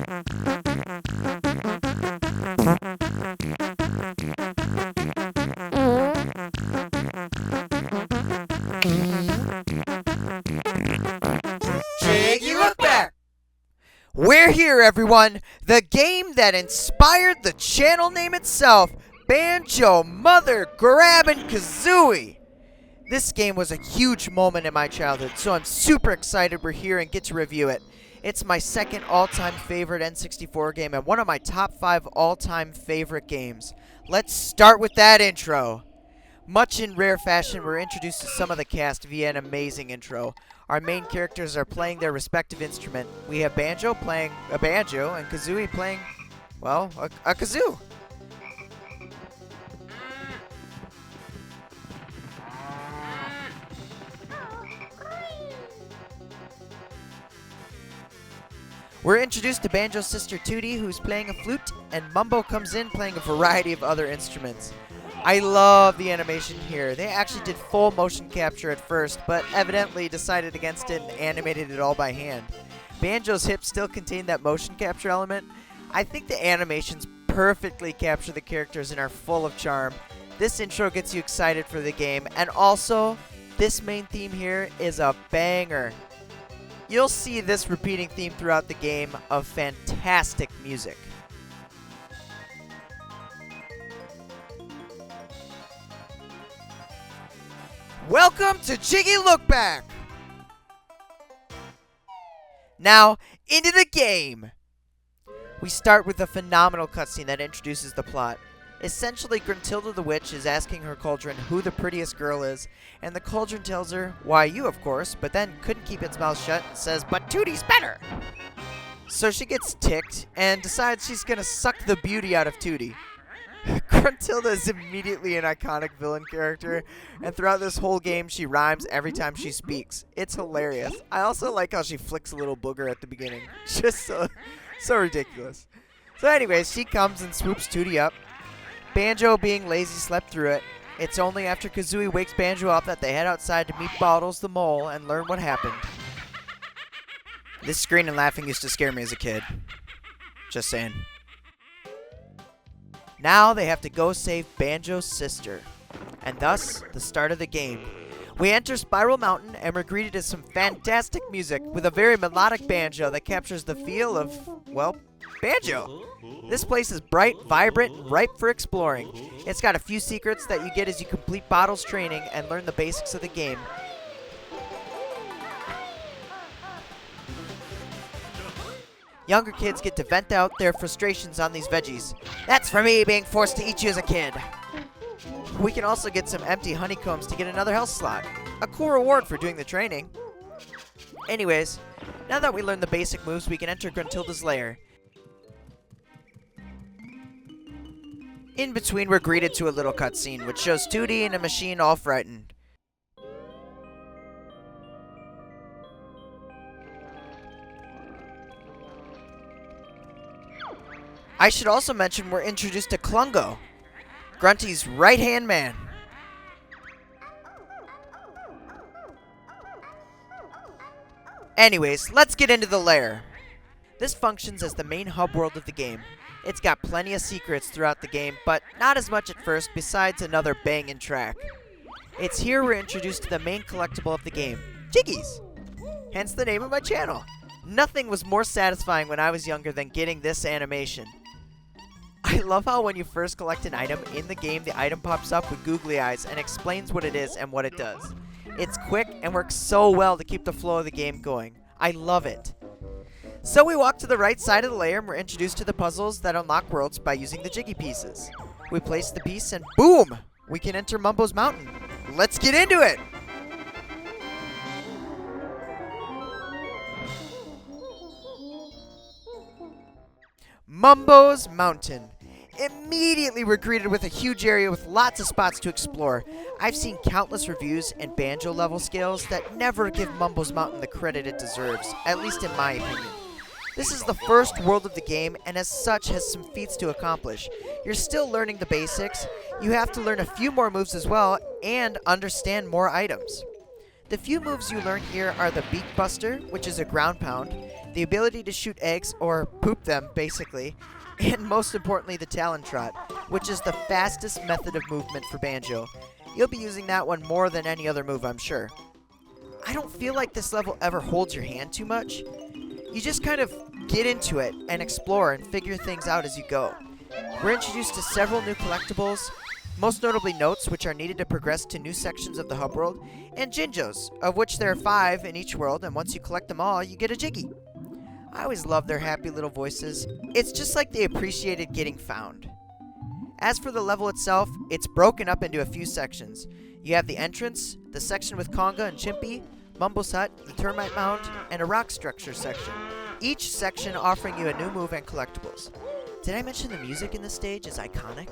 Jiggy Look Back! We're here, everyone! The game that inspired the channel name itself, Banjo Kazooie! This game was a huge moment in my childhood, so I'm super excited we're here and get to review it. It's my second all-time favorite N64 game and one of my top 5 all-time favorite games. Let's start with that intro. Much in rare fashion, we're introduced to some of the cast via an amazing intro. Our main characters are playing their respective instrument. We have Banjo playing a banjo and Kazooie playing, well, a kazoo. We're introduced to Banjo's sister Tootie, who's playing a flute, and Mumbo comes in playing a variety of other instruments. I love the animation here. They actually did full motion capture at first, but evidently decided against it and animated it all by hand. Banjo's hips still contain that motion capture element. I think the animations perfectly capture the characters and are full of charm. This intro gets you excited for the game, and also, this main theme here is a banger. You'll see this repeating theme throughout the game of fantastic music. Welcome to Jiggy Look Back! Now, into the game! We start with a phenomenal cutscene that introduces the plot. Essentially, Gruntilda the Witch is asking her cauldron who the prettiest girl is, and the cauldron tells her, why you of course, but then couldn't keep its mouth shut and says, but Tootie's better! So she gets ticked and decides she's gonna suck the beauty out of Tootie. Gruntilda is immediately an iconic villain character, and throughout this whole game she rhymes every time she speaks. It's hilarious. I also like how she flicks a little booger at the beginning. Just so ridiculous. So anyways, she comes and swoops Tootie up. Banjo, being lazy, slept through it. It's only after Kazooie wakes Banjo up that they head outside to meet Bottles the Mole and learn what happened. This screaming and laughing used to scare me as a kid. Just saying. Now they have to go save Banjo's sister. And thus, the start of the game. We enter Spiral Mountain and we're greeted with some fantastic music with a very melodic banjo that captures the feel of, well, Banjo. This place is bright, vibrant, and ripe for exploring. It's got a few secrets that you get as you complete Bottle's training and learn the basics of the game. Younger kids get to vent out their frustrations on these veggies. That's for me being forced to eat you as a kid. We can also get some empty honeycombs to get another health slot. A cool reward for doing the training. Anyways, now that we learn the basic moves, we can enter Gruntilda's lair. In between, we're greeted to a little cutscene, which shows Tootie and a machine all frightened. I should also mention we're introduced to Clanker, Grunty's right-hand man. Anyways, let's get into the lair. This functions as the main hub world of the game. It's got plenty of secrets throughout the game, but not as much at first besides another bangin' track. It's here we're introduced to the main collectible of the game, Jiggies. Hence the name of my channel. Nothing was more satisfying when I was younger than getting this animation. I love how when you first collect an item in the game, the item pops up with googly eyes and explains what it is and what it does. It's quick and works so well to keep the flow of the game going. I love it. So we walk to the right side of the layer and we're introduced to the puzzles that unlock worlds by using the Jiggy pieces. We place the piece and boom! We can enter Mumbo's mountain. Let's get into it! Mumbo's Mountain. Immediately we're greeted with a huge area with lots of spots to explore. I've seen countless reviews and banjo level scales that never give Mumbo's Mountain the credit it deserves, at least in my opinion. This is the first world of the game, and as such has some feats to accomplish. You're still learning the basics, you have to learn a few more moves as well, and understand more items. The few moves you learn here are the Beak Buster, which is a ground pound, the ability to shoot eggs, or poop them, basically, and most importantly, the Talon Trot, which is the fastest method of movement for Banjo. You'll be using that one more than any other move, I'm sure. I don't feel like this level ever holds your hand too much. You just kind of get into it and explore and figure things out as you go. We're introduced to several new collectibles, most notably notes, which are needed to progress to new sections of the hub world, and Jinjos, of which there are 5 in each world, and once you collect them all, you get a Jiggy. I always love their happy little voices. It's just like they appreciated getting found. As for the level itself, it's broken up into a few sections. You have the entrance, the section with Conga and Chimpy, Mumbo's hut, the termite mound, and a rock structure section. Each section offering you a new move and collectibles. Did I mention the music in this stage is iconic?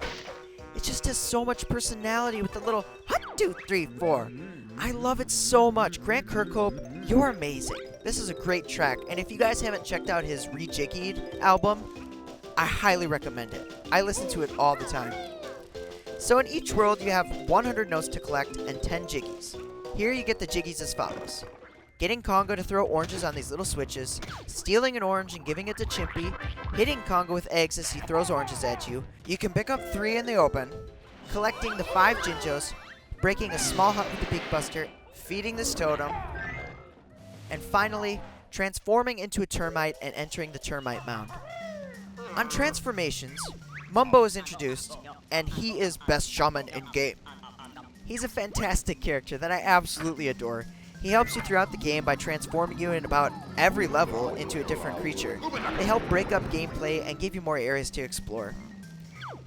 It just has so much personality with the little 1, 2, 3, 4. I love it so much. Grant Kirkhope, you're amazing. This is a great track, and if you guys haven't checked out his Rejiggied album, I highly recommend it. I listen to it all the time. So in each world, you have 100 notes to collect and 10 Jiggies. Here you get the Jiggies as follows. Getting Conga to throw oranges on these little switches, stealing an orange and giving it to Chimpy, hitting Conga with eggs as he throws oranges at you. You can pick up 3 in the open, collecting the 5 Jinjos, breaking a small hut with the Beak Buster, feeding this totem, and finally, transforming into a termite and entering the termite mound. On transformations, Mumbo is introduced, and he is best shaman in game. He's a fantastic character that I absolutely adore. He helps you throughout the game by transforming you in about every level into a different creature. They help break up gameplay and give you more areas to explore.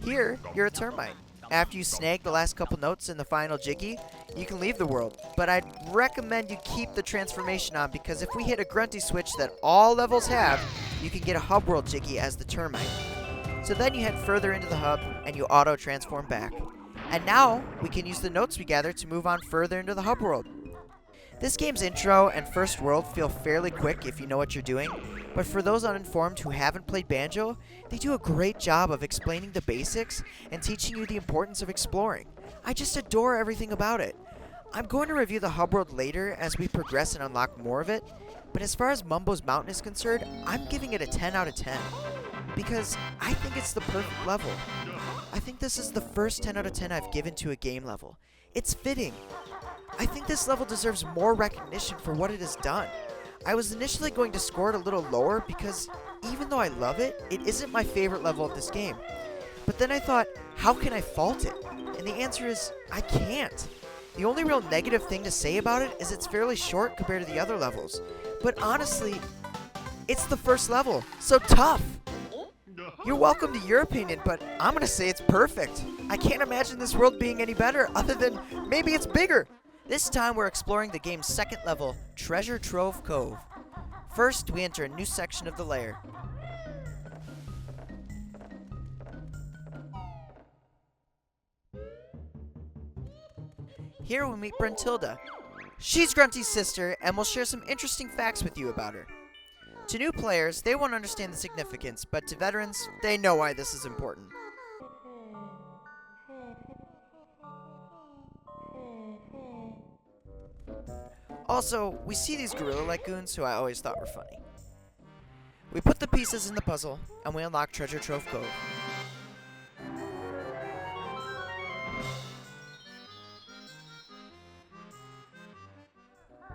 Here, you're a termite. After you snag the last couple notes in the final Jiggy, you can leave the world, but I'd recommend you keep the transformation on because if we hit a grunty switch that all levels have, you can get a hub world Jiggy as the termite. So then you head further into the hub and you auto-transform back. And now, we can use the notes we gathered to move on further into the hub world. This game's intro and first world feel fairly quick if you know what you're doing, but for those uninformed who haven't played Banjo, they do a great job of explaining the basics and teaching you the importance of exploring. I just adore everything about it. I'm going to review the hub world later as we progress and unlock more of it, but as far as Mumbo's Mountain is concerned, I'm giving it a 10 out of 10, because I think it's the perfect level. I think this is the first 10 out of 10 I've given to a game level. It's fitting. I think this level deserves more recognition for what it has done. I was initially going to score it a little lower because even though I love it, it isn't my favorite level of this game. But then I thought, how can I fault it? And the answer is, I can't. The only real negative thing to say about it is it's fairly short compared to the other levels. But honestly, it's the first level, so tough. You're welcome to your opinion, but I'm going to say it's perfect. I can't imagine this world being any better other than maybe it's bigger. This time we're exploring the game's second level, Treasure Trove Cove. First, we enter a new section of the lair. Here we meet Brentilda. She's Grunty's sister, and we'll share some interesting facts with you about her. To new players, they won't understand the significance, but to veterans, they know why this is important. Also, we see these gorilla-like goons who I always thought were funny. We put the pieces in the puzzle, and we unlock Treasure Trove Cove.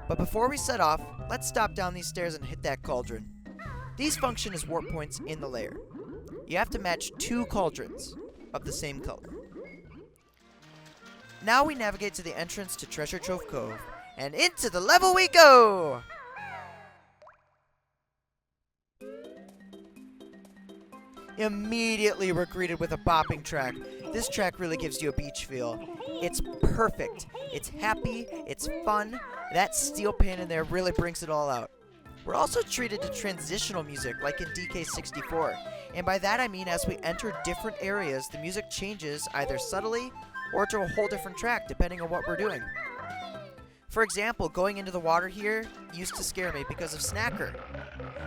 But before we set off, let's stop down these stairs and hit that cauldron. These function as warp points in the lair. You have to match 2 cauldrons of the same color. Now we navigate to the entrance to Treasure Trove Cove, and into the level we go! Immediately we're greeted with a bopping track. This track really gives you a beach feel. It's perfect. It's happy. It's fun. That steel pan in there really brings it all out. We're also treated to transitional music like in DK64. And by that I mean as we enter different areas, the music changes either subtly or to a whole different track depending on what we're doing. For example, going into the water here used to scare me because of Snacker.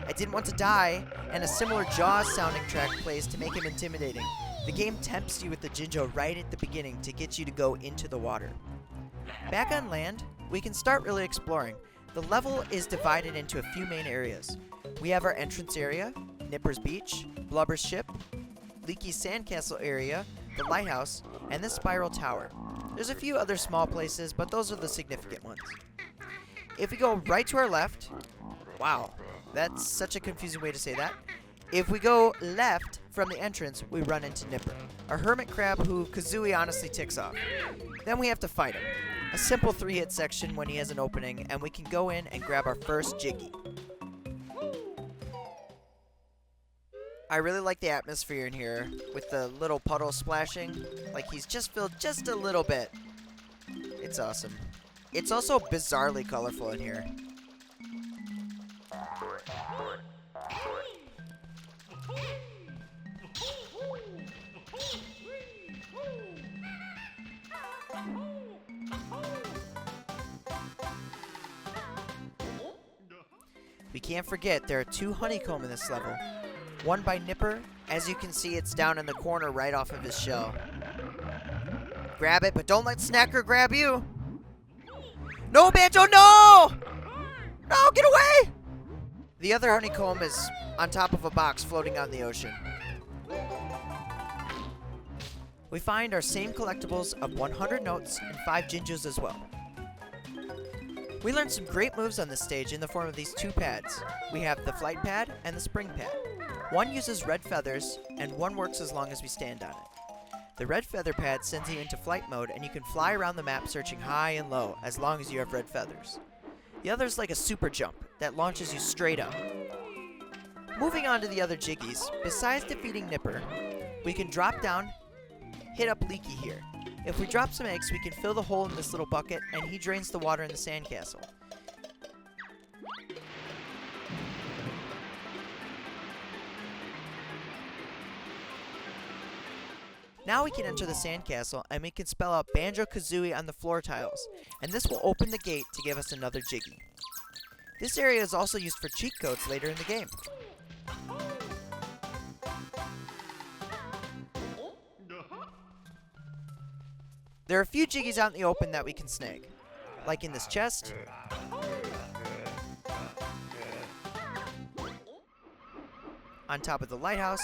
I didn't want to die, and a similar Jaws sounding track plays to make him intimidating. The game tempts you with the Jinjo right at the beginning to get you to go into the water. Back on land, we can start really exploring. The level is divided into a few main areas. We have our entrance area, Nipper's Beach, Blubber's Ship, Leaky's Sandcastle area, the Lighthouse, and the Spiral Tower. There's a few other small places, but those are the significant ones. If we go right to our left, wow, that's such a confusing way to say that. If we go left from the entrance, we run into Nipper, a hermit crab who Kazooie honestly ticks off. Then we have to fight him. A simple 3-hit section when he has an opening, and we can go in and grab our first Jiggy. I really like the atmosphere in here, with the little puddle splashing, like he's just filled just a little bit. It's awesome. It's also bizarrely colorful in here. We can't forget there are 2 honeycomb in this level. One by Nipper. As you can see, it's down in the corner right off of his shell. Grab it, but don't let Snacker grab you. No, Banjo, no! No, get away! The other honeycomb is on top of a box floating on the ocean. We find our same collectibles of 100 notes and 5 Jinjos as well. We learned some great moves on this stage in the form of these 2 pads. We have the flight pad and the spring pad. One uses red feathers, and one works as long as we stand on it. The red feather pad sends you into flight mode, and you can fly around the map searching high and low as long as you have red feathers. The other is like a super jump that launches you straight up. Moving on to the other Jiggies, besides defeating Nipper, we can drop down, hit up Leaky here. If we drop some eggs, we can fill the hole in this little bucket, and he drains the water in the sandcastle. Now we can enter the sandcastle, and we can spell out Banjo Kazooie on the floor tiles, and this will open the gate to give us another Jiggy. This area is also used for cheat codes later in the game. There are a few Jiggies out in the open that we can snag, like in this chest, on top of the lighthouse,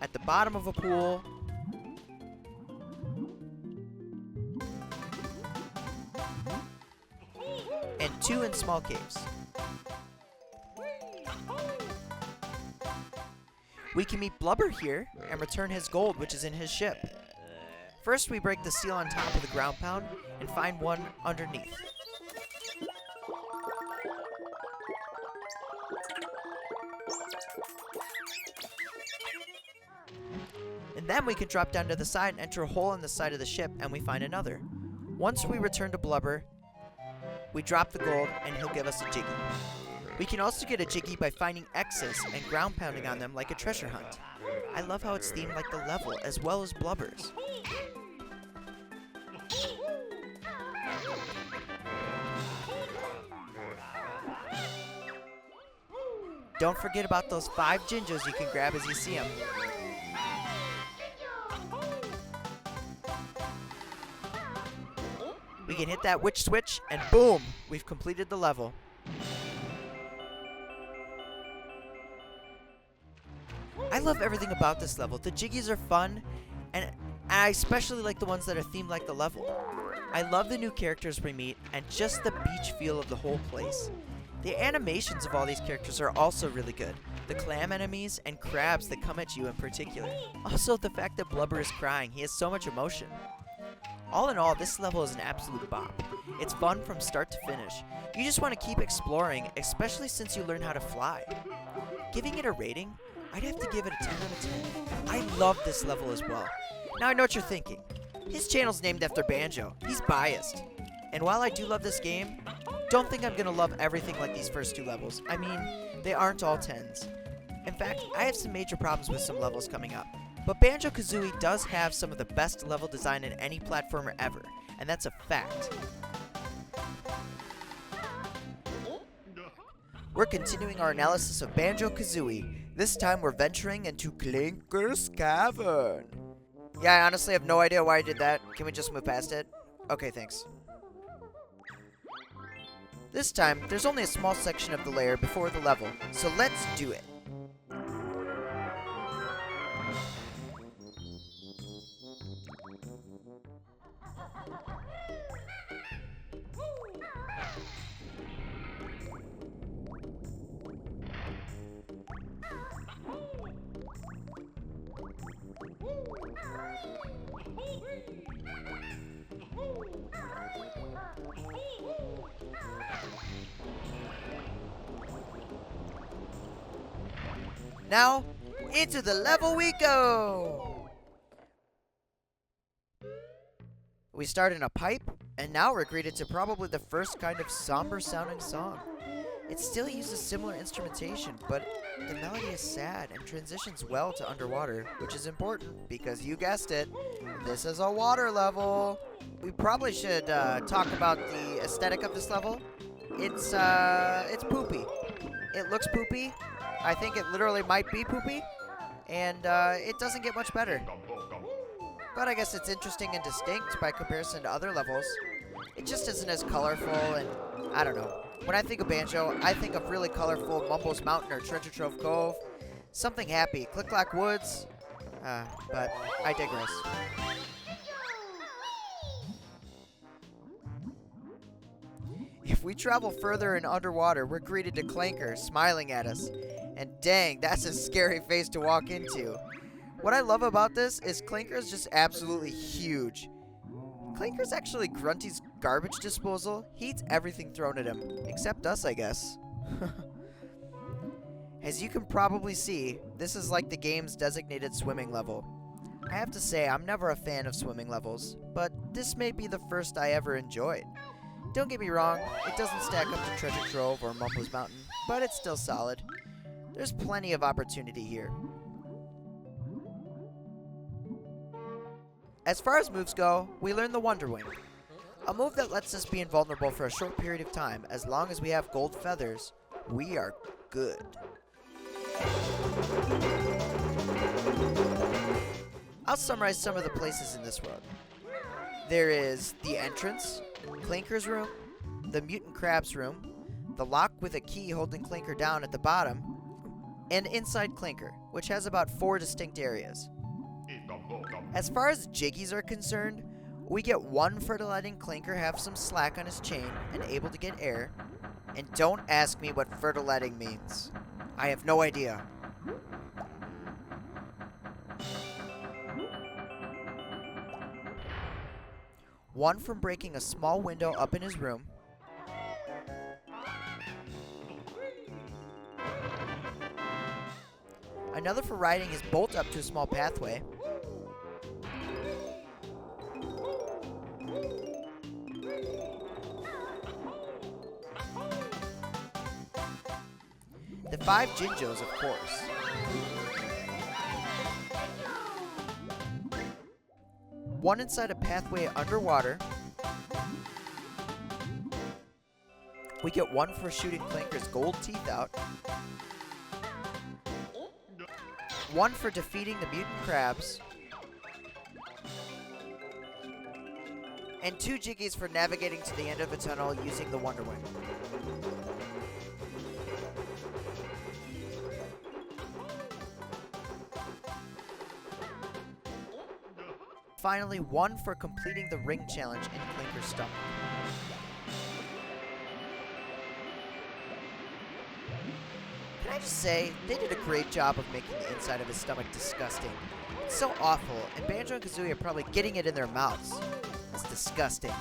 at the bottom of a pool, and 2 in small caves. We can meet Blubber here and return his gold, which is in his ship. First, we break the seal on top of the ground pound and find one underneath. And then we can drop down to the side and enter a hole in the side of the ship, and we find another. Once we return to Blubber, we drop the gold, and he'll give us a Jiggy. We can also get a Jiggy by finding X's and ground pounding on them like a treasure hunt. I love how it's themed like the level, as well as Blubber's. Don't forget about those 5 Jinjos you can grab as you see them. We can hit that witch switch, and boom! We've completed the level. I love everything about this level. The Jiggies are fun, and I especially like the ones that are themed like the level. I love the new characters we meet, and just the beach feel of the whole place. The animations of all these characters are also really good. The clam enemies and crabs that come at you in particular. Also, the fact that Blubber is crying. He has so much emotion. All in all, this level is an absolute bop. It's fun from start to finish. You just want to keep exploring, especially since you learn how to fly. Giving it a rating, I'd have to give it a 10 out of 10. I love this level as well. Now I know what you're thinking. His channel's named after Banjo. He's biased. And while I do love this game, don't think I'm going to love everything like these first 2 levels. I mean, they aren't all 10s. In fact, I have some major problems with some levels coming up. But Banjo Kazooie does have some of the best level design in any platformer ever, and that's a fact. We're continuing our analysis of Banjo Kazooie. This time we're venturing into Clanker's Cavern. Yeah, I honestly have no idea why I did that. Can we just move past it? Okay, thanks. This time, there's only a small section of the layer before the level, so let's do it. Now, into the level we go! We start in a pipe, and now we're greeted to probably the first kind of somber-sounding song. It still uses similar instrumentation, but the melody is sad and transitions well to underwater, which is important because you guessed it, this is a water level. We probably should talk about the aesthetic of this level. It's poopy. It looks poopy. I think it literally might be poopy, and it doesn't get much better. But I guess it's interesting and distinct by comparison to other levels. It just isn't as colorful, and I don't know. When I think of Banjo, I think of really colorful Mumbo's Mountain or Treasure Trove Cove. Something happy, Click-Clack Woods, but I digress. If we travel further and underwater, we're greeted to Clanker smiling at us. And dang, that's a scary face to walk into. What I love about this is Clanker is just absolutely huge. Clanker's actually Grunty's garbage disposal. He eats everything thrown at him, except us, I guess. As you can probably see, this is like the game's designated swimming level. I have to say, I'm never a fan of swimming levels, but this may be the first I ever enjoyed. Don't get me wrong, it doesn't stack up to Treasure Trove or Mumbo's Mountain, but it's still solid. There's plenty of opportunity here. As far as moves go, we learn the Wonder Wing, a move that lets us be invulnerable for a short period of time. As long as we have gold feathers, we are good. I'll summarize some of the places in this world. There is the entrance, Clanker's room, the mutant crab's room, the lock with a key holding Clanker down at the bottom, and inside Clanker, which has about 4 distinct areas. As far as jiggies are concerned, we get 1 for letting Clanker have some slack on his chain and able to get air. And don't ask me what fertiletting means. I have no idea. One from breaking a small window up in his room. Another for riding his bolt up to a small pathway. The 5 Jinjos, of course. One inside a pathway underwater. We get 1 for shooting Clanker's gold teeth out. 1 for defeating the mutant crabs. And 2 jiggies for navigating to the end of a tunnel using the Wonder Wing. Finally, 1 for completing the ring challenge in Clanker's stomach. Can I just say, they did a great job of making the inside of his stomach disgusting. It's so awful, and Banjo and Kazooie are probably getting it in their mouths. It's disgusting.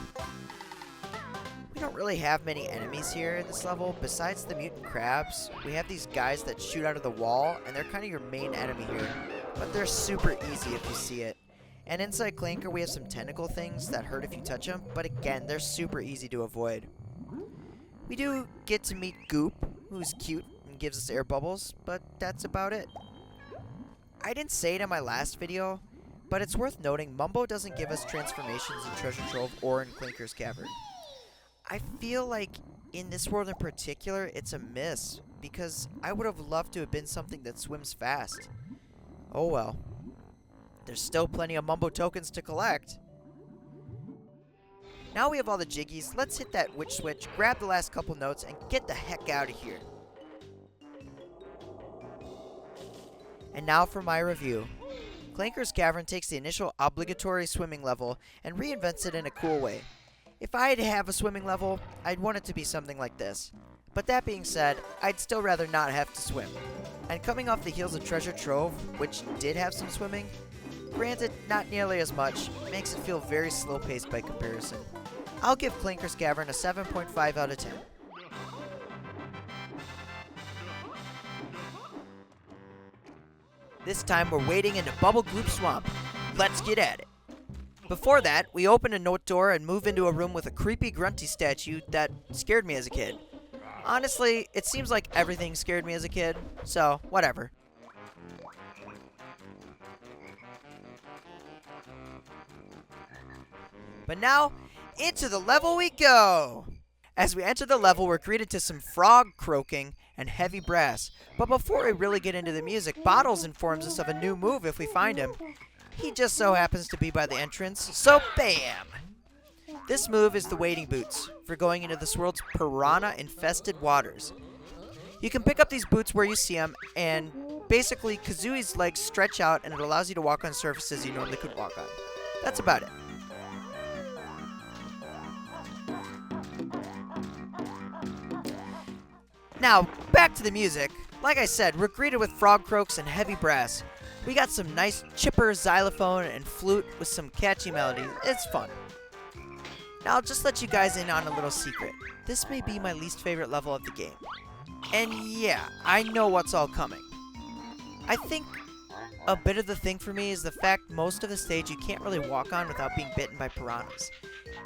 We don't really have many enemies here in this level. Besides the mutant crabs, we have these guys that shoot out of the wall, and they're kind of your main enemy here. But they're super easy if you see it. And inside Clanker, we have some tentacle things that hurt if you touch them, but again, they're super easy to avoid. We do get to meet Goop, who's cute and gives us air bubbles, but that's about it. I didn't say it in my last video, but it's worth noting Mumbo doesn't give us transformations in Treasure Trove or in Clanker's Cavern. I feel like in this world in particular, it's a miss, because I would have loved to have been something that swims fast. Oh well. There's still plenty of Mumbo tokens to collect. Now we have all the jiggies, let's hit that witch switch, grab the last couple notes, and get the heck out of here. And now for my review. Clanker's Cavern takes the initial obligatory swimming level and reinvents it in a cool way. If I'd have a swimming level, I'd want it to be something like this. But that being said, I'd still rather not have to swim. And coming off the heels of Treasure Trove, which did have some swimming, granted not nearly as much, makes it feel very slow-paced by comparison. I'll give Clanker's Cavern a 7.5 out of 10. This time we're wading into Bubblegloop Swamp. Let's get at it. Before that, we open a note door and move into a room with a creepy grunty statue that scared me as a kid. Honestly, it seems like everything scared me as a kid, so whatever. But now, into the level we go! As we enter the level, we're greeted to some frog croaking and heavy brass. But before we really get into the music, Bottles informs us of a new move if we find him. He just so happens to be by the entrance, so BAM! This move is the wading boots, for going into this world's piranha-infested waters. You can pick up these boots where you see them, and basically Kazooie's legs stretch out and it allows you to walk on surfaces you normally couldn't walk on. That's about it. Now, back to the music. Like I said, we're greeted with frog croaks and heavy brass. We got some nice chipper xylophone and flute with some catchy melodies. It's fun. Now, I'll just let you guys in on a little secret. This may be my least favorite level of the game. And yeah, I know what's all coming. I think a bit of the thing for me is the fact most of the stage you can't really walk on without being bitten by piranhas.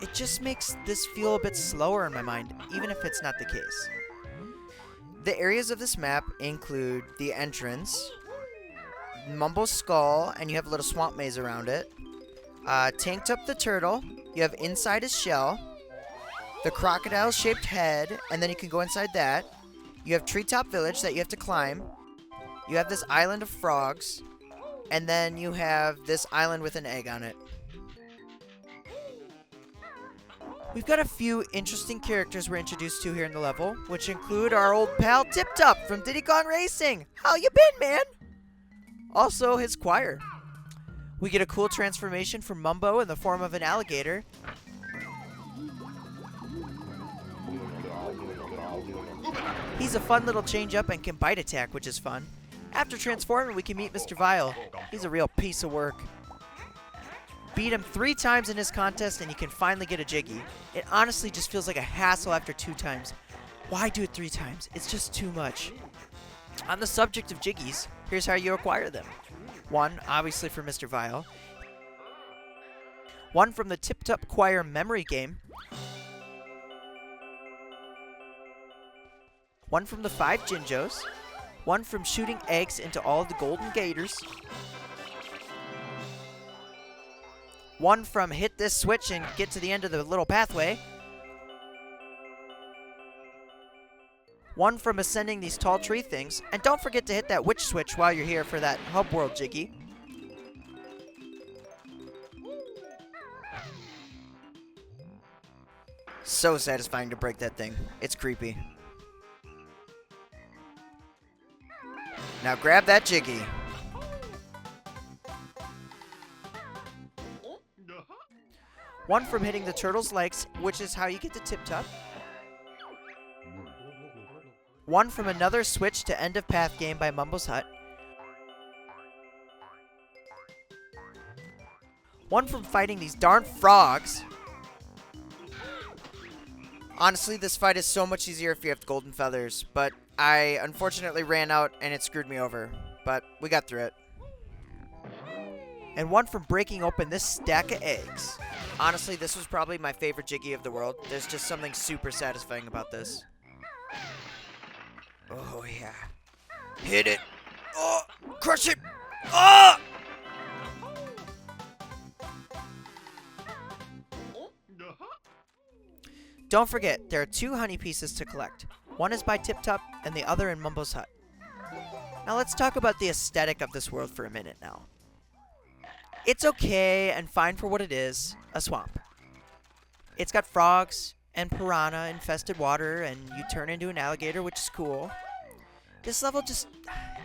It just makes this feel a bit slower in my mind, even if it's not the case. The areas of this map include the entrance, Mumbo's skull, and you have a little swamp maze around it. Tanked up the turtle, you have inside his shell, the crocodile-shaped head, and then you can go inside that. You have Treetop Village that you have to climb. You have this island of frogs, and then you have this island with an egg on it. We've got a few interesting characters we're introduced to here in the level, which include our old pal Tip Top from Diddy Kong Racing. How you been, man? Also, his choir. We get a cool transformation from Mumbo in the form of an alligator. He's a fun little change-up and can bite attack, which is fun. After transforming, we can meet Mr. Vile. He's a real piece of work. Beat him 3 times in his contest and you can finally get a Jiggy. It honestly just feels like a hassle after 2 times. Why do it 3 times? It's just too much. On the subject of Jiggies, here's how you acquire them. 1, obviously for Mr. Vile. 1 from the Tip Top Choir memory game. 1 from the 5 Jinjos. 1 from shooting eggs into all of the golden gators. 1 from hit this switch and get to the end of the little pathway. 1 from ascending these tall tree things. And don't forget to hit that witch switch while you're here for that hub world Jiggy. So satisfying to break that thing. It's creepy. Now grab that Jiggy. One from hitting the turtle's legs, which is how you get to Tip Top. 1 from another switch to end of path game by Mumbo's Hut. 1 from fighting these darn frogs. Honestly, this fight is so much easier if you have golden feathers, but I unfortunately ran out and it screwed me over. But we got through it. And 1 from breaking open this stack of eggs. Honestly, this was probably my favorite Jiggy of the world. There's just something super satisfying about this. Oh, yeah. Hit it. Oh, crush it. Oh! Don't forget, there are 2 honey pieces to collect. 1 is by Tip Top, and the other in Mumbo's Hut. Now let's talk about the aesthetic of this world for a minute now. It's okay and fine for what it is, a swamp. It's got frogs and piranha infested water, and you turn into an alligator, which is cool. This level just,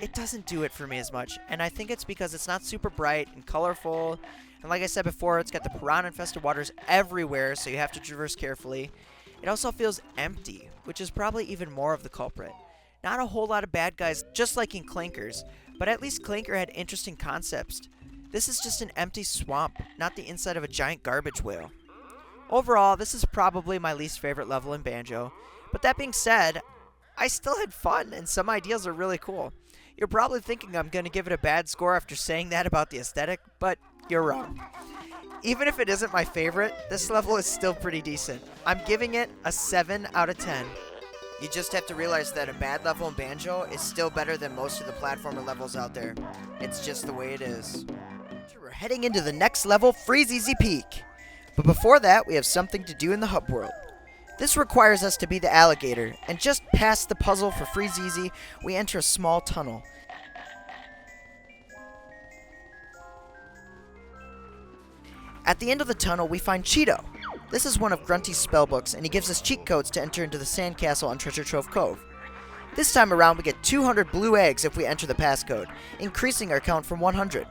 it doesn't do it for me as much, and I think it's because it's not super bright and colorful, and like I said before, it's got the piranha infested waters everywhere, so you have to traverse carefully. It also feels empty, which is probably even more of the culprit. Not a whole lot of bad guys, just like in Clankers, but at least Clanker had interesting concepts. This is just an empty swamp, not the inside of a giant garbage whale. Overall, this is probably my least favorite level in Banjo, but that being said, I still had fun, and some ideas are really cool. You're probably thinking I'm going to give it a bad score after saying that about the aesthetic, but you're wrong. Even if it isn't my favorite, this level is still pretty decent. I'm giving it a 7 out of 10. You just have to realize that a bad level in Banjo is still better than most of the platformer levels out there. It's just the way it is. We're heading into the next level, Freezeezy Peak. But before that, we have something to do in the hub world. This requires us to be the alligator, and just past the puzzle for Freezeezy, we enter a small tunnel. At the end of the tunnel, we find Cheeto. This is one of Grunty's spellbooks, and he gives us cheat codes to enter into the sandcastle on Trove Cove. This time around, we get 200 blue eggs if we enter the passcode, increasing our count from 100.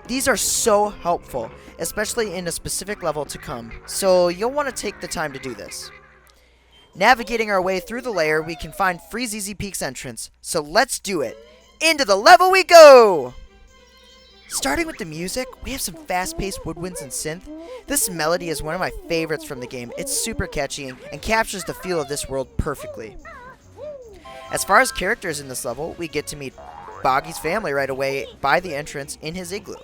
These are so helpful, especially in a specific level to come, so you'll want to take the time to do this. Navigating our way through the layer, we can find Freezeezy Peak's entrance, so let's do it! Into the level we go! Starting with the music, we have some fast-paced woodwinds and synth. This melody is one of my favorites from the game. It's super catchy and captures the feel of this world perfectly. As far as characters in this level, we get to meet Boggy's family right away by the entrance in his igloo.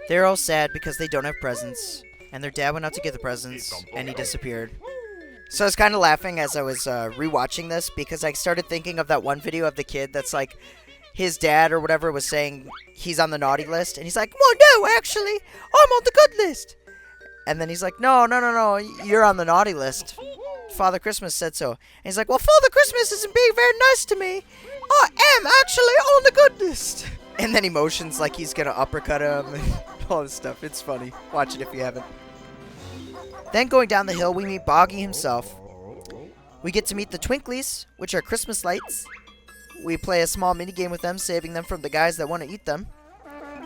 They're all sad because they don't have presents, and their dad went out to get the presents, and he disappeared. So I was kind of laughing as I was rewatching this because I started thinking of that one video of the kid that's like, his dad or whatever was saying he's on the naughty list, and he's like, well, no, actually, I'm on the good list. And then he's like, no, you're on the naughty list. Father Christmas said so. And he's like, well, Father Christmas isn't being very nice to me. I am actually on the good list. And then he motions like he's going to uppercut him and all this stuff. It's funny. Watch it if you haven't. Then going down the hill, we meet Boggy himself. We get to meet the Twinklies, which are Christmas lights. We play a small minigame with them, saving them from the guys that want to eat them.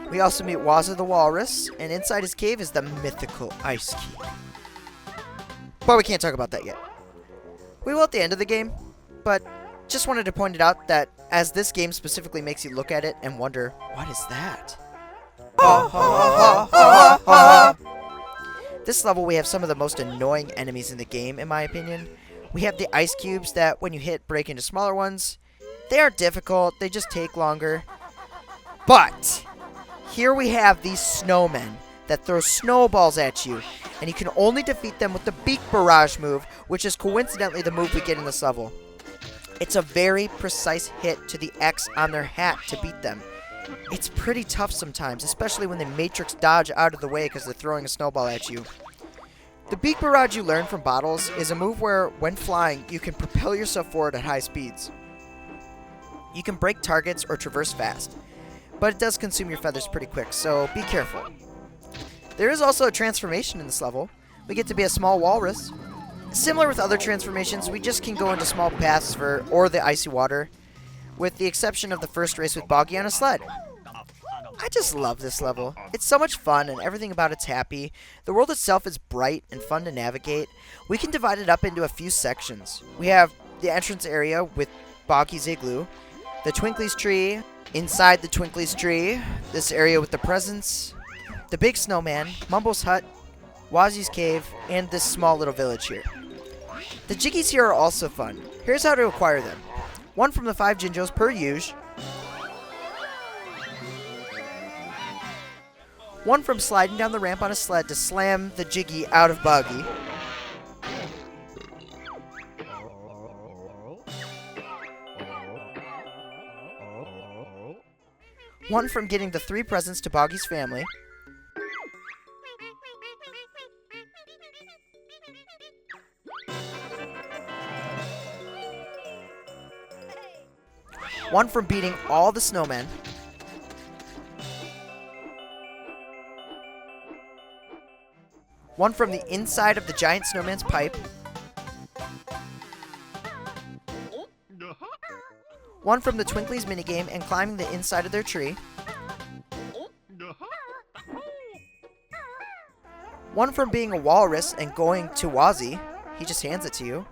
We also meet Wazza the Walrus, and inside his cave is the mythical Ice Key. But we can't talk about that yet. We will at the end of the game, but just wanted to point it out that as this game specifically makes you look at it and wonder, what is that? This level, we have some of the most annoying enemies in the game, in my opinion. We have the ice cubes that, when you hit, break into smaller ones. They aren't difficult, they just take longer. But here we have these snowmen that throw snowballs at you, and you can only defeat them with the Beak Barrage move, which is coincidentally the move we get in this level. It's a very precise hit to the X on their hat to beat them. It's pretty tough sometimes, especially when they matrix dodge out of the way because they're throwing a snowball at you. The Beak Barrage you learn from bottles is a move where, when flying, you can propel yourself forward at high speeds. You can break targets or traverse fast, but it does consume your feathers pretty quick, so be careful. There is also a transformation in this level. We get to be a small walrus. Similar with other transformations, we just can go into small paths or the icy water, with the exception of the first race with Boggy on a sled. I just love this level. It's so much fun and everything about it's happy. The world itself is bright and fun to navigate. We can divide it up into a few sections. We have the entrance area with Boggy's igloo, the Twinklies tree, inside the Twinklies tree, this area with the presents, the big snowman, Mumbo's hut, Wazzy's cave, and this small little village here. The Jiggies here are also fun. Here's how to acquire them. 1 from the 5 Jinjos per usual. 1 from sliding down the ramp on a sled to slam the Jiggy out of Boggy. 1 from getting the 3 presents to Boggy's family. 1 from beating all the snowmen. one from the inside of the giant snowman's pipe, one from the Twinklies minigame and climbing the inside of their tree, one from being a walrus and going to Wazzy. He just hands it to you.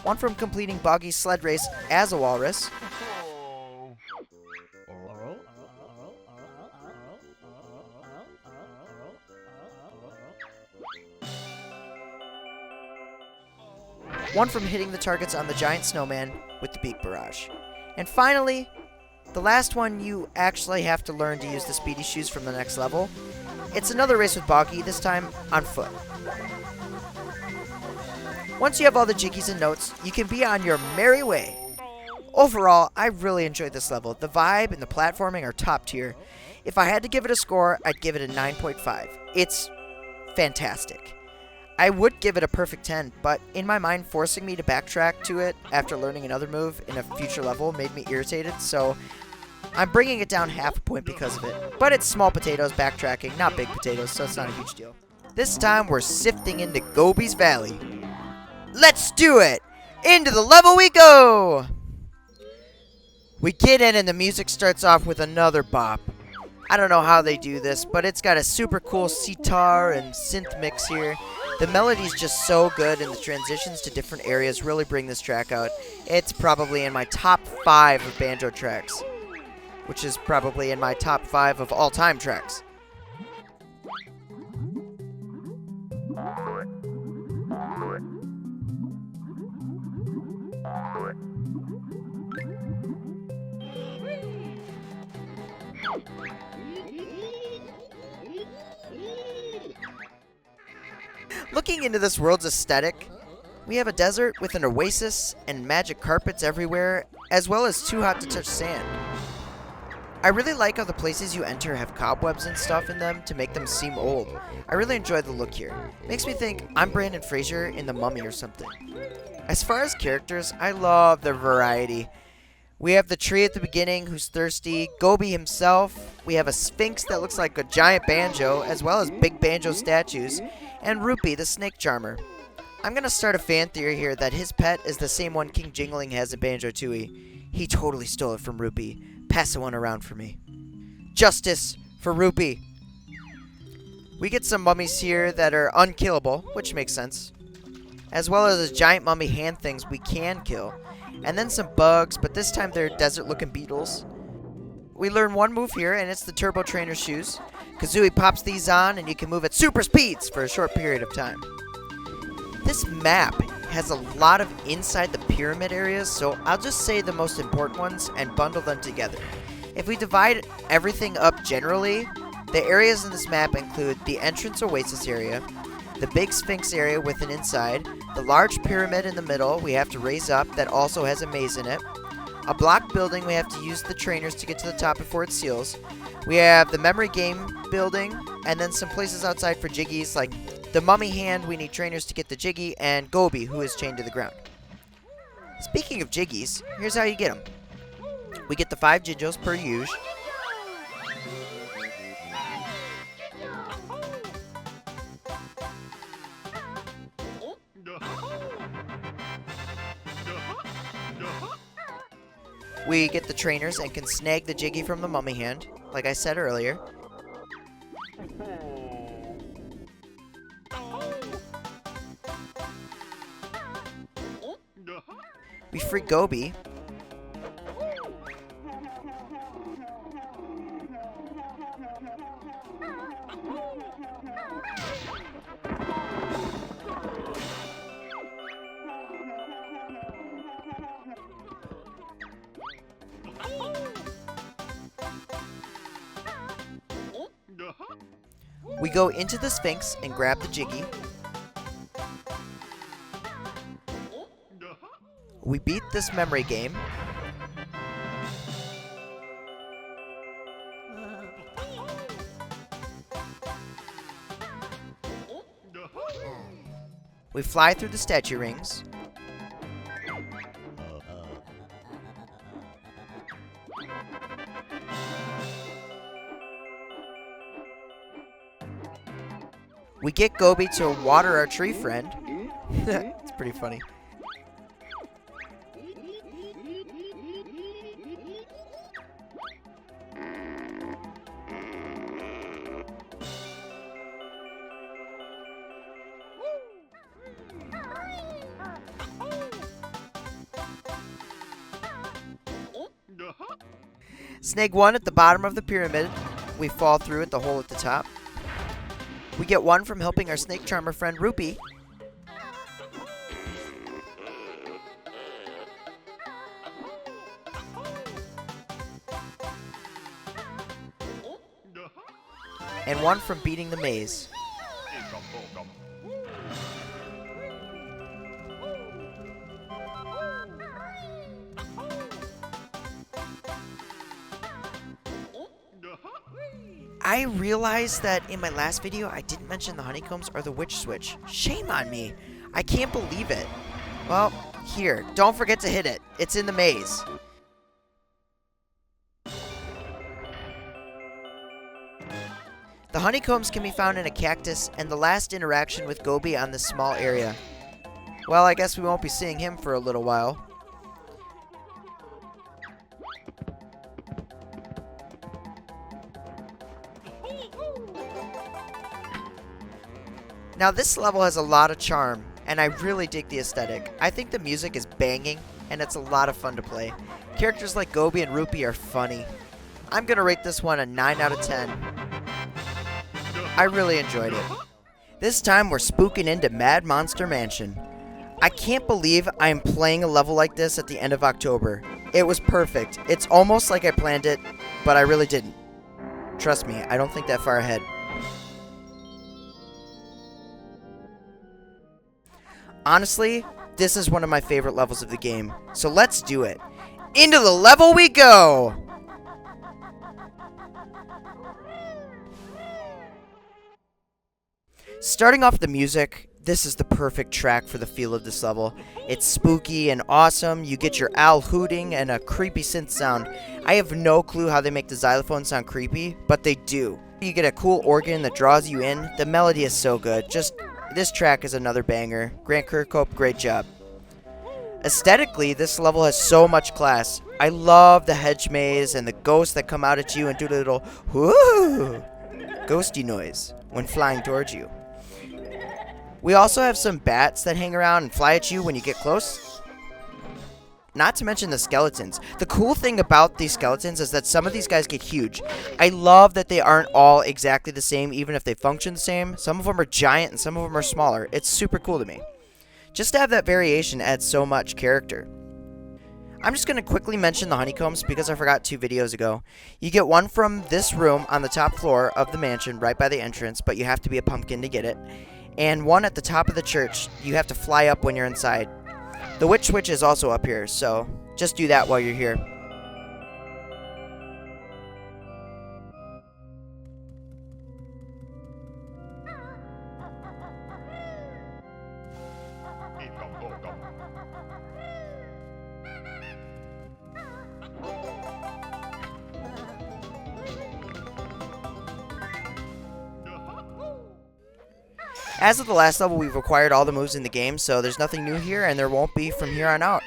One from completing Boggy's sled race as a walrus. One from hitting the targets on the giant snowman with the beak barrage. And finally, the last one, you actually have to learn to use the speedy shoes from the next level. It's another race with Boggy, this time on foot. Once you have all the jiggies and notes, you can be on your merry way. Overall, I really enjoyed this level. The vibe and the platforming are top tier. If I had to give it a score, I'd give it a 9.5. It's fantastic. I would give it a perfect 10, but in my mind, forcing me to backtrack to it after learning another move in a future level made me irritated, so I'm bringing it down half a point because of it. But it's small potatoes backtracking, not big potatoes, so it's not a huge deal. This time, we're sifting into Gobi's Valley. Let's do it! Into the level we go! We get in and the music starts off with another bop. I don't know how they do this, but it's got a super cool sitar and synth mix here. The melody's just so good, and the transitions to different areas really bring this track out. It's probably in my top 5 of Banjo tracks, which is probably in my top 5 of all-time tracks. Looking into this world's aesthetic, we have a desert with an oasis and magic carpets everywhere, as well as too hot to touch sand. I really like how the places you enter have cobwebs and stuff in them to make them seem old. I really enjoy the look here. Makes me think I'm Brandon Fraser in The Mummy or something. As far as characters, I love their variety. We have the tree at the beginning who's thirsty, Gobi himself, we have a sphinx that looks like a giant banjo, as well as big banjo statues, and Rupee, the snake charmer. I'm gonna start a fan theory here that his pet is the same one King Jingling has in Banjo-Tooie. He totally stole it from Rupee. Pass the one around for me. Justice for Rupee. We get some mummies here that are unkillable, which makes sense, as well as giant mummy hand things we can kill. And then some bugs, but this time they're desert-looking beetles. We learn one move here, and it's the Turbo Trainer Shoes. Kazooie pops these on, and you can move at super speeds for a short period of time. This map has a lot of inside the pyramid areas, so I'll just say the most important ones and bundle them together. If we divide everything up generally, the areas in this map include the entrance oasis area, the big sphinx area with an inside, the large pyramid in the middle we have to raise up that also has a maze in it, a block building we have to use the trainers to get to the top before it seals, we have the memory game building, and then some places outside for jiggies like the mummy hand we need trainers to get the jiggy, and Gobi who is chained to the ground. Speaking of jiggies, here's how you get them. We get the 5 Jinjos per usual. We get the trainers and can snag the jiggy from the mummy hand, like I said earlier. We free Gobi. We go into the Sphinx and grab the jiggy. We beat this memory game. We fly through the statue rings. We get Gobi to water our tree friend. It's pretty funny. Snag 1 at the bottom of the pyramid. We fall through at the hole at the top. We get 1 from helping our snake charmer friend Rupee. And 1 from beating the maze. I realized that in my last video, I didn't mention the honeycombs or the witch switch. Shame on me. I can't believe it. Well, here, don't forget to hit it. It's in the maze. The honeycombs can be found in a cactus and the last interaction with Gobi on this small area. Well, I guess we won't be seeing him for a little while. Now this level has a lot of charm, and I really dig the aesthetic. I think the music is banging, and it's a lot of fun to play. Characters like Gobi and Rupee are funny. I'm gonna rate this one a 9 out of 10. I really enjoyed it. This time we're spooking into Mad Monster Mansion. I can't believe I am playing a level like this at the end of October. It was perfect. It's almost like I planned it, but I really didn't. Trust me, I don't think that far ahead. Honestly, this is one of my favorite levels of the game, so let's do it. Into the level we go! Starting off the music, this is the perfect track for the feel of this level. It's spooky and awesome, you get your owl hooting and a creepy synth sound. I have no clue how they make the xylophone sound creepy, but they do. You get a cool organ that draws you in, the melody is so good, this track is another banger. Grant Kirkhope, great job. Aesthetically, this level has so much class. I love the hedge maze and the ghosts that come out at you and do the little whoo ghosty noise when flying towards you. We also have some bats that hang around and fly at you when you get close. Not to mention the skeletons. The cool thing about these skeletons is that some of these guys get huge. I love that they aren't all exactly the same, even if they function the same. Some of them are giant and some of them are smaller. It's super cool to me. Just to have that variation adds so much character. I'm just going to quickly mention the honeycombs because I forgot 2 videos ago. You get 1 from this room on the top floor of the mansion right by the entrance, but you have to be a pumpkin to get it. And 1 at the top of the church. You have to fly up when you're inside. The witch switch is also up here, so just do that while you're here. As of the last level, we've acquired all the moves in the game, so there's nothing new here, and there won't be from here on out.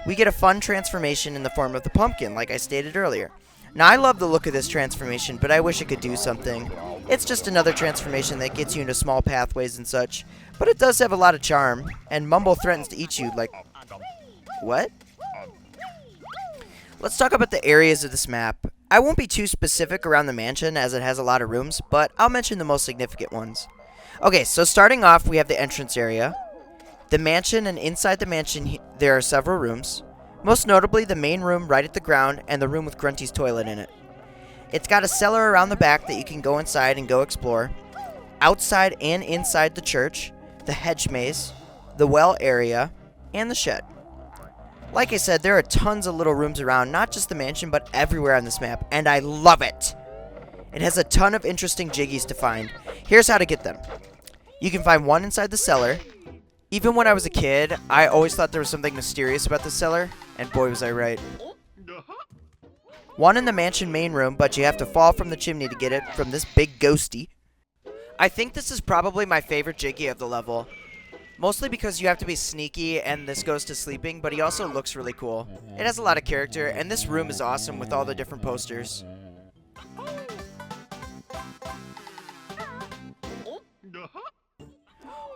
We get a fun transformation in the form of the pumpkin, like I stated earlier. Now, I love the look of this transformation, but I wish it could do something. It's just another transformation that gets you into small pathways and such, but it does have a lot of charm, and Mumbo threatens to eat you, like... What? Let's talk about the areas of this map. I won't be too specific around the mansion as it has a lot of rooms, but I'll mention the most significant ones. Okay, so starting off, we have the entrance area, the mansion, and inside the mansion there are several rooms. Most notably, the main room right at the ground and the room with Grunty's toilet in it. It's got a cellar around the back that you can go inside and go explore. Outside and inside the church, the hedge maze, the well area, and the shed. Like I said, there are tons of little rooms around, not just the mansion, but everywhere on this map, and I love it! It has a ton of interesting jiggies to find. Here's how to get them. You can find 1 inside the cellar. Even when I was a kid, I always thought there was something mysterious about the cellar, and boy was I right. 1 in the mansion main room, but you have to fall from the chimney to get it from this big ghosty. I think this is probably my favorite Jiggy of the level. Mostly because you have to be sneaky and this goes to sleeping, but he also looks really cool. It has a lot of character, and this room is awesome with all the different posters.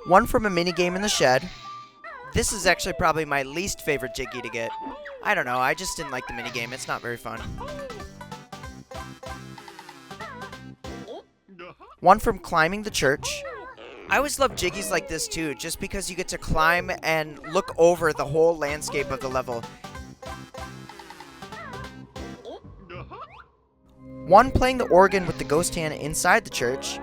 One from a minigame in the shed. This is actually probably my least favorite Jiggy to get. I don't know, I just didn't like the minigame. It's not very fun. One from climbing the church. I always love Jiggies like this too, just because you get to climb and look over the whole landscape of the level. One playing the organ with the ghost hand inside the church.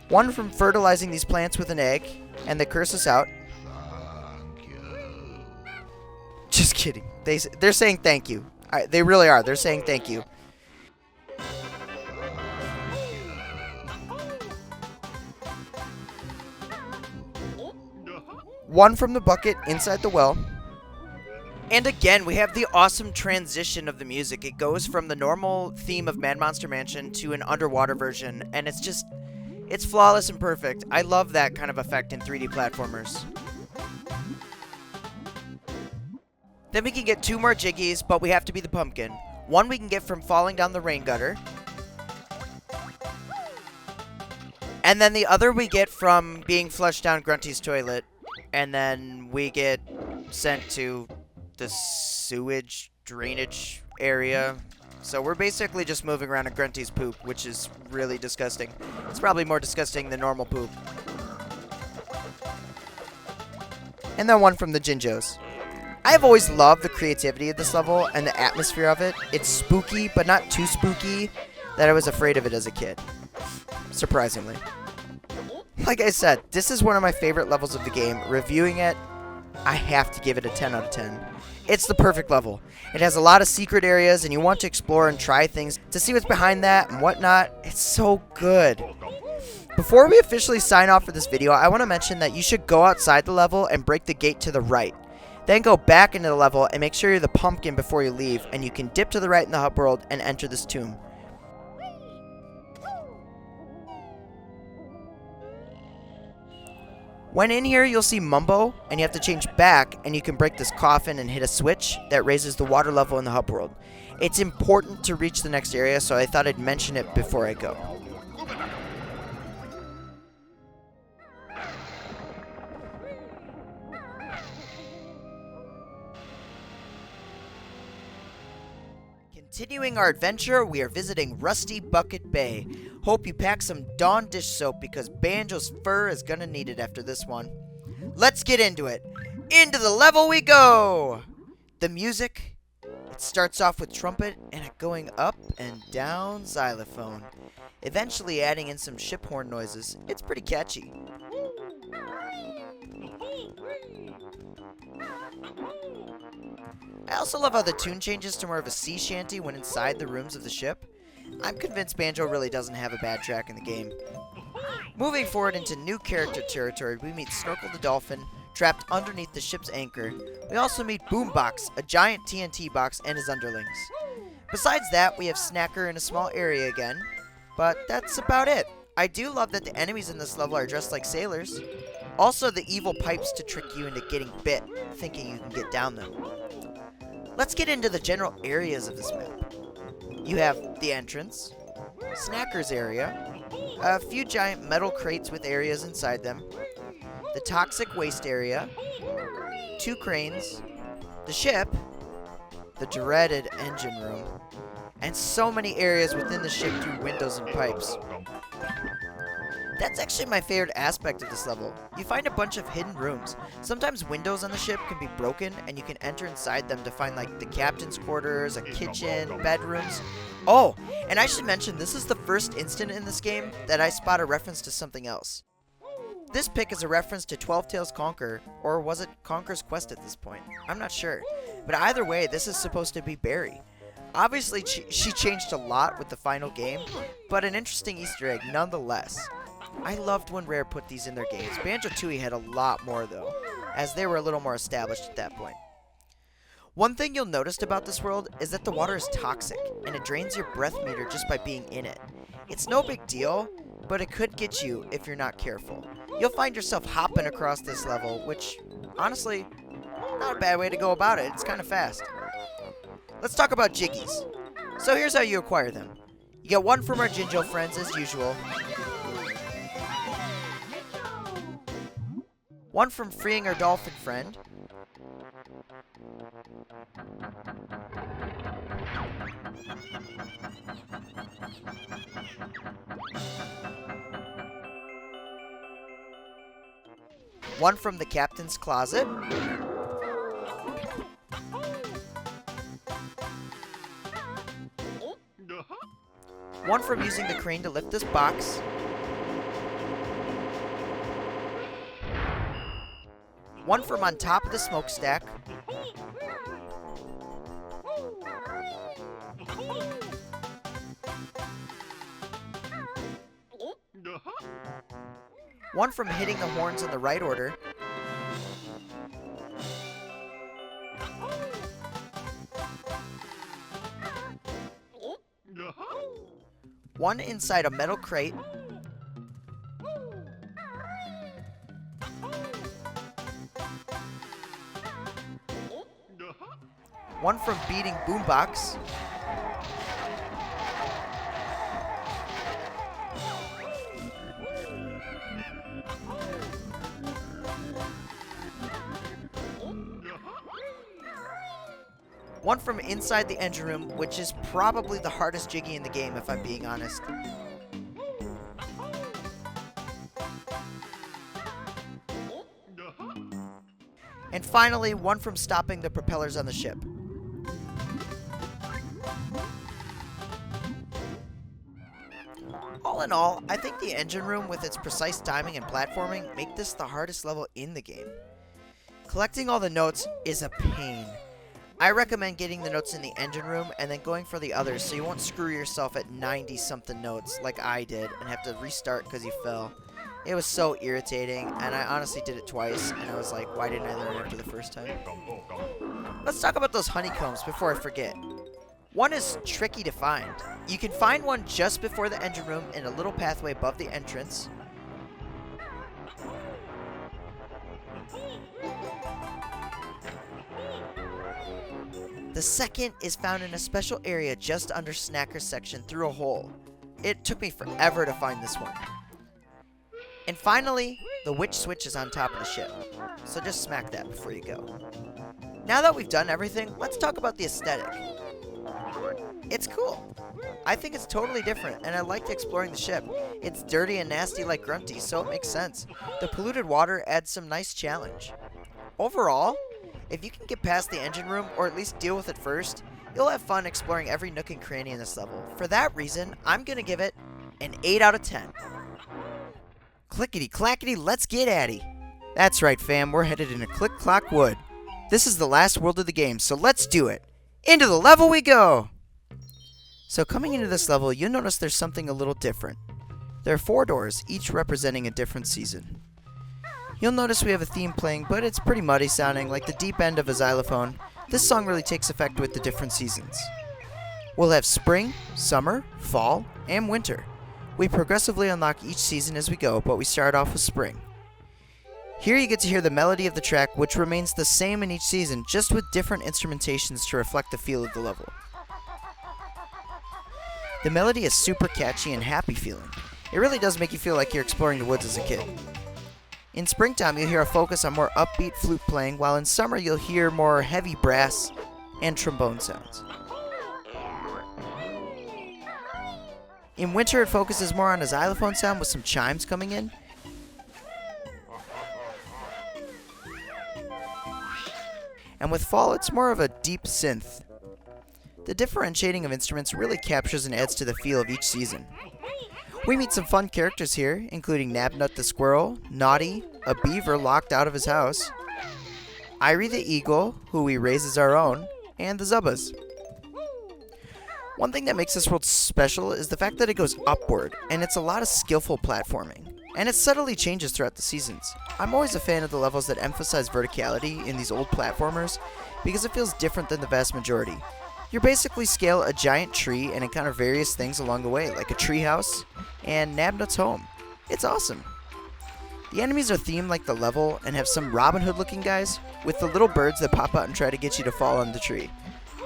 One from fertilizing these plants with an egg, and they curse us out. Just kidding. They're saying thank you. They really are. They're saying thank you. One from the bucket inside the well. And again, we have the awesome transition of the music. It goes from the normal theme of Mad Monster Mansion to an underwater version, and it's flawless and perfect. I love that kind of effect in 3D platformers. Then we can get two more Jiggies, but we have to be the pumpkin. One we can get from falling down the rain gutter. And then the other we get from being flushed down Grunty's toilet. And then we get sent to the sewage drainage area. So we're basically just moving around in Grunty's poop, which is really disgusting. It's probably more disgusting than normal poop. And then one from the Jinjos. I have always loved the creativity of this level and the atmosphere of it. It's spooky, but not too spooky that I was afraid of it as a kid. Surprisingly. Like I said, this is one of my favorite levels of the game. Reviewing it, I have to give it a 10 out of 10. It's the perfect level. It has a lot of secret areas, and you want to explore and try things to see what's behind that and whatnot. It's so good. Before we officially sign off for this video, I want to mention that you should go outside the level and break the gate to the right. Then go back into the level and make sure you're the pumpkin before you leave, and you can dip to the right in the hub world and enter this tomb. When in here, you'll see Mumbo, and you have to change back, and you can break this coffin and hit a switch that raises the water level in the hub world. It's important to reach the next area, so I thought I'd mention it before I go. Continuing our adventure, we are visiting Rusty Bucket Bay. Hope you pack some Dawn dish soap because Banjo's fur is gonna need it after this one. Let's get into it. Into the level we go! The music, it starts off with trumpet and it going up and down xylophone. Eventually adding in some ship horn noises. It's pretty catchy. I also love how the tune changes to more of a sea shanty when inside the rooms of the ship. I'm convinced Banjo really doesn't have a bad track in the game. Moving forward into new character territory, we meet Snorkel the Dolphin, trapped underneath the ship's anchor. We also meet Boombox, a giant TNT box, and his underlings. Besides that, we have Snacker in a small area again, but that's about it. I do love that the enemies in this level are dressed like sailors. Also, the evil pipes to trick you into getting bit, thinking you can get down them. Let's get into the general areas of this map. You have the entrance, Snacker's area, a few giant metal crates with areas inside them, the toxic waste area, 2 cranes, the ship, the dreaded engine room, and so many areas within the ship through windows and pipes. That's actually my favorite aspect of this level. You find a bunch of hidden rooms. Sometimes windows on the ship can be broken, and you can enter inside them to find like the captain's quarters, a kitchen, bedrooms. Oh, and I should mention this is the first instant in this game that I spot a reference to something else. This pick is a reference to 12 Tales Conquer, or was it Conquer's Quest at this point? I'm not sure. But either way, this is supposed to be Barry. Obviously, she changed a lot with the final game, but an interesting Easter egg nonetheless. I loved when Rare put these in their games. Banjo Tooie had a lot more though, as they were a little more established at that point. One thing you'll notice about this world is that the water is toxic, and it drains your breath meter just by being in it. It's no big deal, but it could get you if you're not careful. You'll find yourself hopping across this level, which, honestly, not a bad way to go about it. It's kind of fast. Let's talk about Jiggies. So here's how you acquire them. You get one from our Jinjo friends as usual. One from freeing our dolphin friend. One from the captain's closet. One from using the crane to lift this box. One from on top of the smokestack. One from hitting the horns in the right order. One inside a metal crate. One from beating Boombox. One from inside the engine room, which is probably the hardest Jiggy in the game, if I'm being honest. And finally, one from stopping the propellers on the ship. All in all, I think the engine room, with its precise timing and platforming, make this the hardest level in the game. Collecting all the notes is a pain. I recommend getting the notes in the engine room and then going for the others so you won't screw yourself at 90-something notes like I did and have to restart because you fell. It was so irritating, and I honestly did it twice, and I was like, why didn't I learn after the first time? Let's talk about those honeycombs before I forget. One is tricky to find. You can find one just before the engine room in a little pathway above the entrance. The second is found in a special area just under Snacker's section through a hole. It took me forever to find this one. And finally, the witch switch is on top of the ship. So just smack that before you go. Now that we've done everything, let's talk about the aesthetic. It's cool. I think it's totally different, and I liked exploring the ship. It's dirty and nasty like Grunty, so it makes sense. The polluted water adds some nice challenge. Overall, if you can get past the engine room, or at least deal with it first, you'll have fun exploring every nook and cranny in this level. For that reason, I'm going to give it an 8 out of 10. Clickety clackety, let's get atty. That's right, fam, we're headed into Click Clock Wood. This is the last world of the game, so let's do it. Into the level we go! So coming into this level, you'll notice there's something a little different. There are 4 doors, each representing a different season. You'll notice we have a theme playing, but it's pretty muddy sounding, like the deep end of a xylophone. This song really takes effect with the different seasons. We'll have spring, summer, fall, and winter. We progressively unlock each season as we go, but we start off with spring. Here you get to hear the melody of the track, which remains the same in each season, just with different instrumentations to reflect the feel of the level. The melody is super catchy and happy feeling. It really does make you feel like you're exploring the woods as a kid. In springtime, you'll hear a focus on more upbeat flute playing, while in summer you'll hear more heavy brass and trombone sounds. In winter, it focuses more on a xylophone sound with some chimes coming in. And with fall, it's more of a deep synth. The differentiating of instruments really captures and adds to the feel of each season. We meet some fun characters here, including Nabnut the squirrel, Naughty, a beaver locked out of his house, Irie the eagle, who we raise as our own, and the Zubbas. One thing that makes this world special is the fact that it goes upward, and it's a lot of skillful platforming. and it subtly changes throughout the seasons. I'm always a fan of the levels that emphasize verticality in these old platformers because it feels different than the vast majority. You basically scale a giant tree and encounter various things along the way, like a treehouse and Nabnut's home. It's awesome. The enemies are themed like the level and have some Robin Hood looking guys with the little birds that pop out and try to get you to fall on the tree.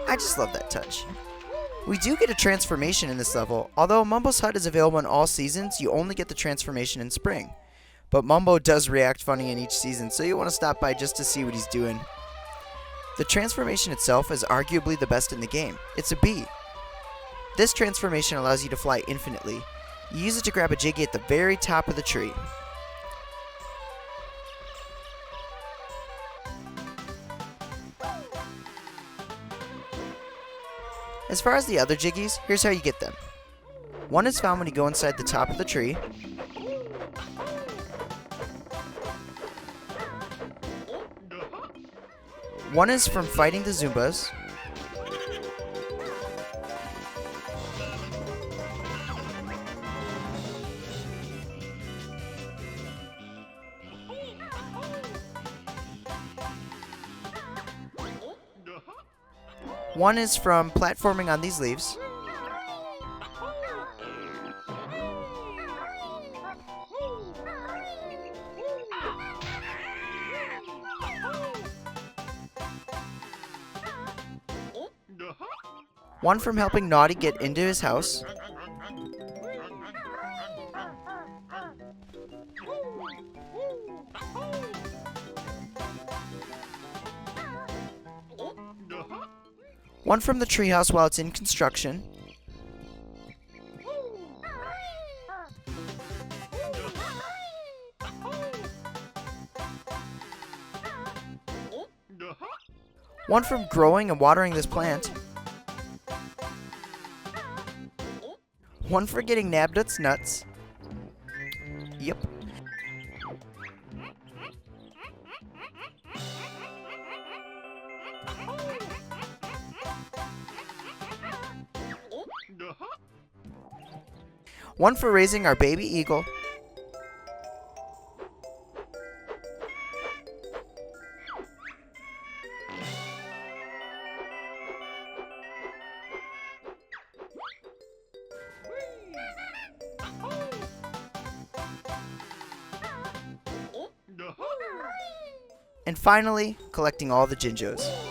I just love that touch. We do get a transformation in this level. Although Mumbo's hut is available in all seasons, you only get the transformation in spring. But Mumbo does react funny in each season, so you want to stop by just to see what he's doing. The transformation itself is arguably the best in the game. It's a bee. This transformation allows you to fly infinitely. You use it to grab a Jiggy at the very top of the tree. As far as the other Jiggies, here's how you get them. One is found when you go inside the top of the tree. One is from fighting the Zoombas. One is from platforming on these leaves. One from helping Naughty get into his house. One from the treehouse while it's in construction. One from growing and watering this plant. One for getting Nabnut's nuts. Yep. One for raising our baby eagle. And finally, collecting all the Jinjos.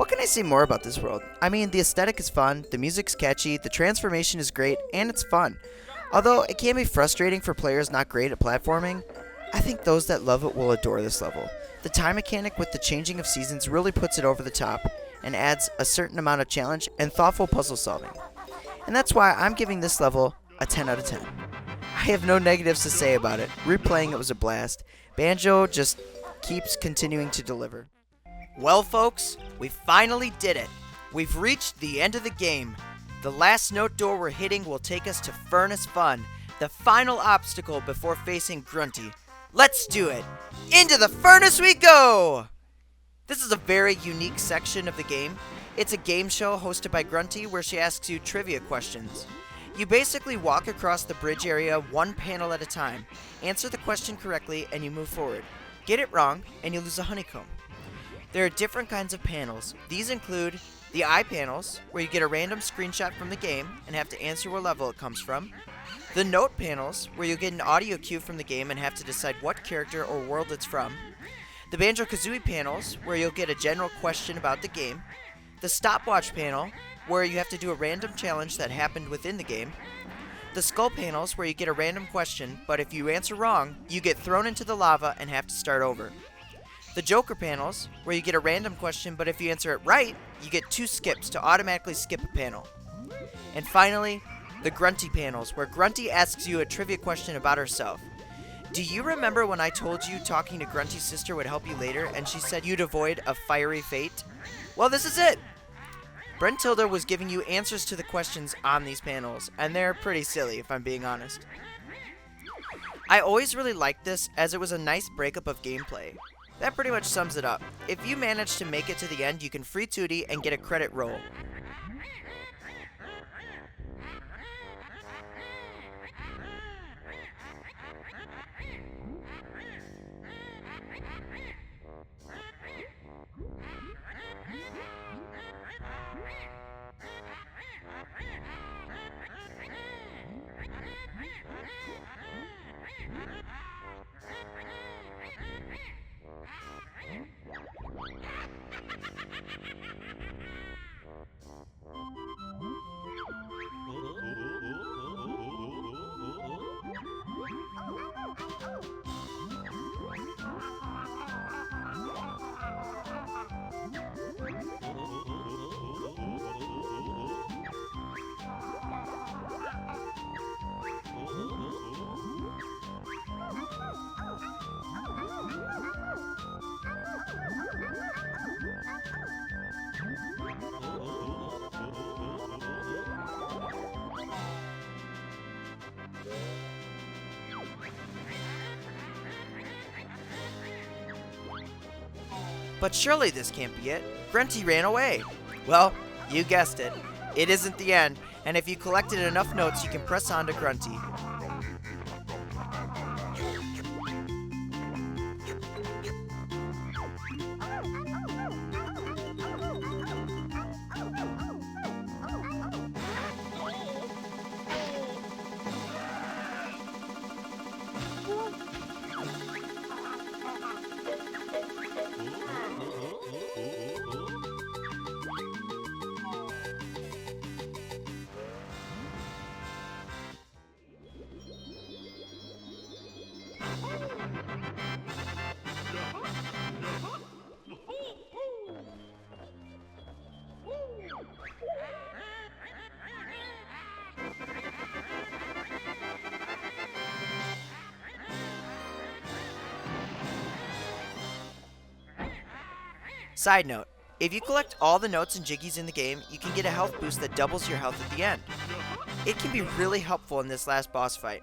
What can I say more about this world? I mean, the aesthetic is fun, the music's catchy, the transformation is great, and it's fun. Although it can be frustrating for players not great at platforming, I think those that love it will adore this level. The time mechanic with the changing of seasons really puts it over the top and adds a certain amount of challenge and thoughtful puzzle solving. And that's why I'm giving this level a 10 out of 10. I have no negatives to say about it. Replaying it was a blast. Banjo just keeps continuing to deliver. Well, folks, we finally did it. We've reached the end of the game. The last note door we're hitting will take us to Furnace Fun, the final obstacle before facing Grunty. Let's do it! Into the furnace we go! This is a very unique section of the game. It's a game show hosted by Grunty where she asks you trivia questions. You basically walk across the bridge area one panel at a time, answer the question correctly, and you move forward. Get it wrong, and you lose a honeycomb. There are different kinds of panels. These include the eye panels, where you get a random screenshot from the game and have to answer what level it comes from. The note panels, where you'll get an audio cue from the game and have to decide what character or world it's from. The Banjo Kazooie panels, where you'll get a general question about the game. The stopwatch panel, where you have to do a random challenge that happened within the game. The skull panels, where you get a random question, but if you answer wrong, you get thrown into the lava and have to start over. The Joker panels, where you get a random question, but if you answer it right, you get 2 skips to automatically skip a panel. And finally, the Grunty panels, where Grunty asks you a trivia question about herself. Do you remember when I told you talking to Grunty's sister would help you later, and she said you'd avoid a fiery fate? Well, this is it! Brentilda was giving you answers to the questions on these panels, and they're pretty silly, if I'm being honest. I always really liked this, as it was a nice breakup of gameplay. That pretty much sums it up. If you manage to make it to the end, you can free Tootie and get a credit roll. But surely this can't be it. Grunty ran away. Well, you guessed it. It isn't the end, and if you collected enough notes, you can press on to Grunty. Side note, if you collect all the notes and jiggies in the game, you can get a health boost that doubles your health at the end. It can be really helpful in this last boss fight.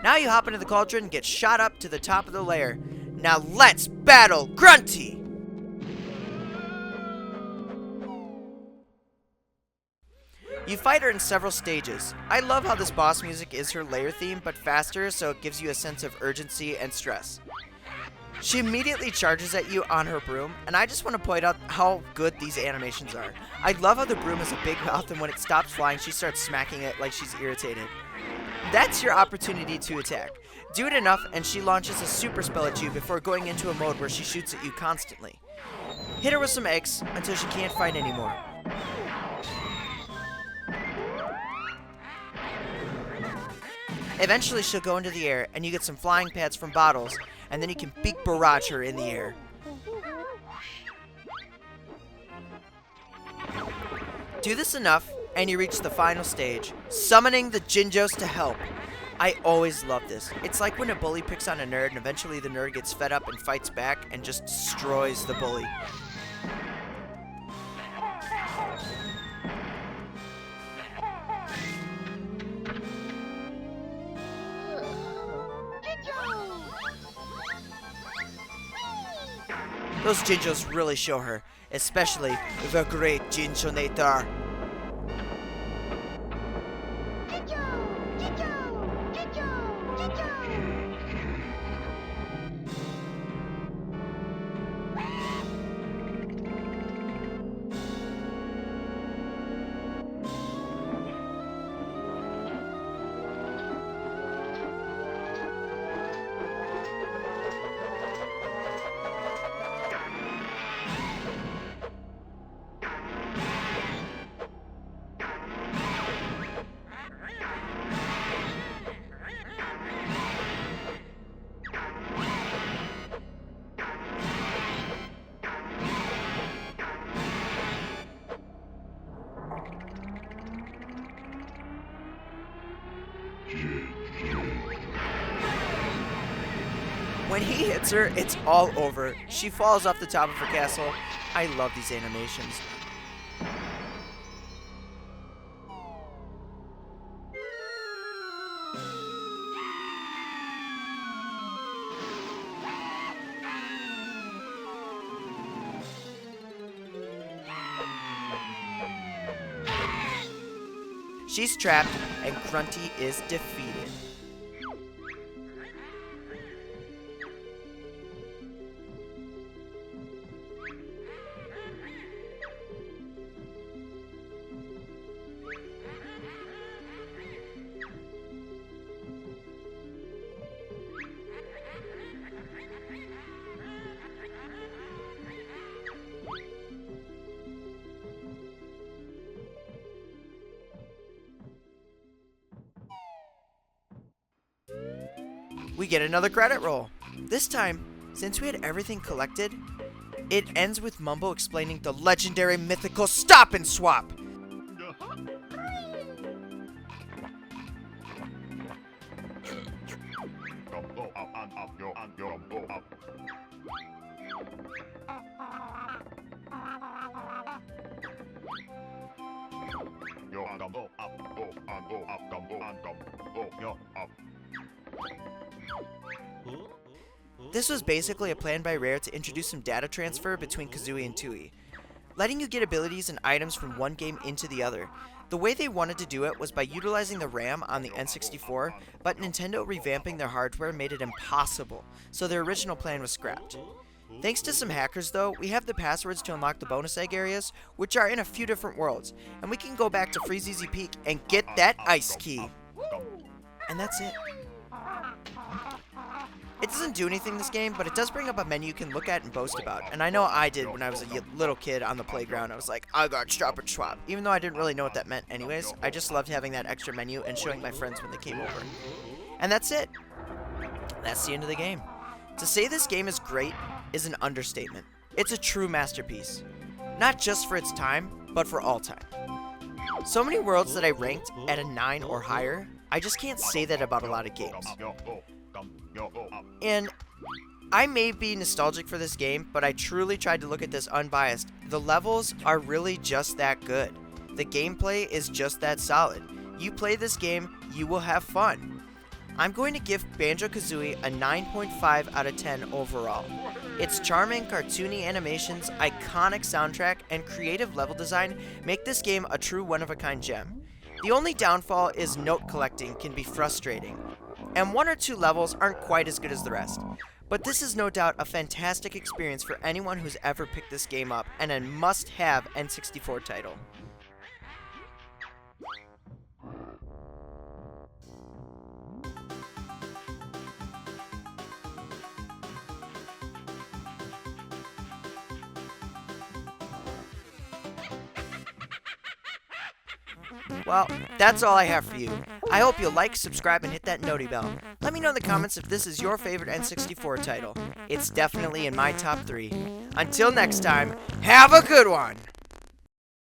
Now you hop into the cauldron and get shot up to the top of the layer. Now let's battle Grunty! You fight her in several stages. I love how this boss music is her layer theme, but faster, so it gives you a sense of urgency and stress. She immediately charges at you on her broom, and I just want to point out how good these animations are. I love how the broom has a big mouth, and when it stops flying, she starts smacking it like she's irritated. That's your opportunity to attack. Do it enough, and she launches a super spell at you before going into a mode where she shoots at you constantly. Hit her with some eggs until she can't fight anymore. Eventually she'll go into the air, and you get some flying pads from bottles, and then you can big barrage her in the air. Do this enough, and you reach the final stage, summoning the Jinjos to help. I always love this. It's like when a bully picks on a nerd, and eventually the nerd gets fed up and fights back, and just destroys the bully. Those Jinjos really show her, especially the great Jinjonator. When he hits her, it's all over. She falls off the top of her castle. I love these animations. She's trapped, and Grunty is defeated. We get another credit roll. This time, since we had everything collected, it ends with Mumbo explaining the legendary mythical Stop and Swap. This was basically a plan by Rare to introduce some data transfer between Kazooie and Tooie, letting you get abilities and items from one game into the other. The way they wanted to do it was by utilizing the RAM on the N64, but Nintendo revamping their hardware made it impossible, so their original plan was scrapped. Thanks to some hackers though, we have the passwords to unlock the bonus egg areas, which are in a few different worlds, and we can go back to Freezeezy Peak and get that ice key. And that's it. It doesn't do anything in this game, but it does bring up a menu you can look at and boast about. And I know I did when I was a little kid on the playground. I was like, I got Stop and Swap. Even though I didn't really know what that meant anyways, I just loved having that extra menu and showing my friends when they came over. And that's it. That's the end of the game. To say this game is great is an understatement. It's a true masterpiece. Not just for its time, but for all time. So many worlds that I ranked at a 9 or higher, I just can't say that about a lot of games. And I may be nostalgic for this game, but I truly tried to look at this unbiased. The levels are really just that good. The gameplay is just that solid. You play this game, you will have fun. I'm going to give Banjo Kazooie a 9.5 out of 10 overall. Its charming, cartoony animations, iconic soundtrack, and creative level design make this game a true one-of-a-kind gem. The only downfall is note collecting can be frustrating, and one or two levels aren't quite as good as the rest. But this is no doubt a fantastic experience for anyone who's ever picked this game up, and a must-have N64 title. Well, that's all I have for you. I hope you'll like, subscribe, and hit that noti bell. Let me know in the comments if this is your favorite N64 title. It's definitely in my top 3. Until next time, have a good one!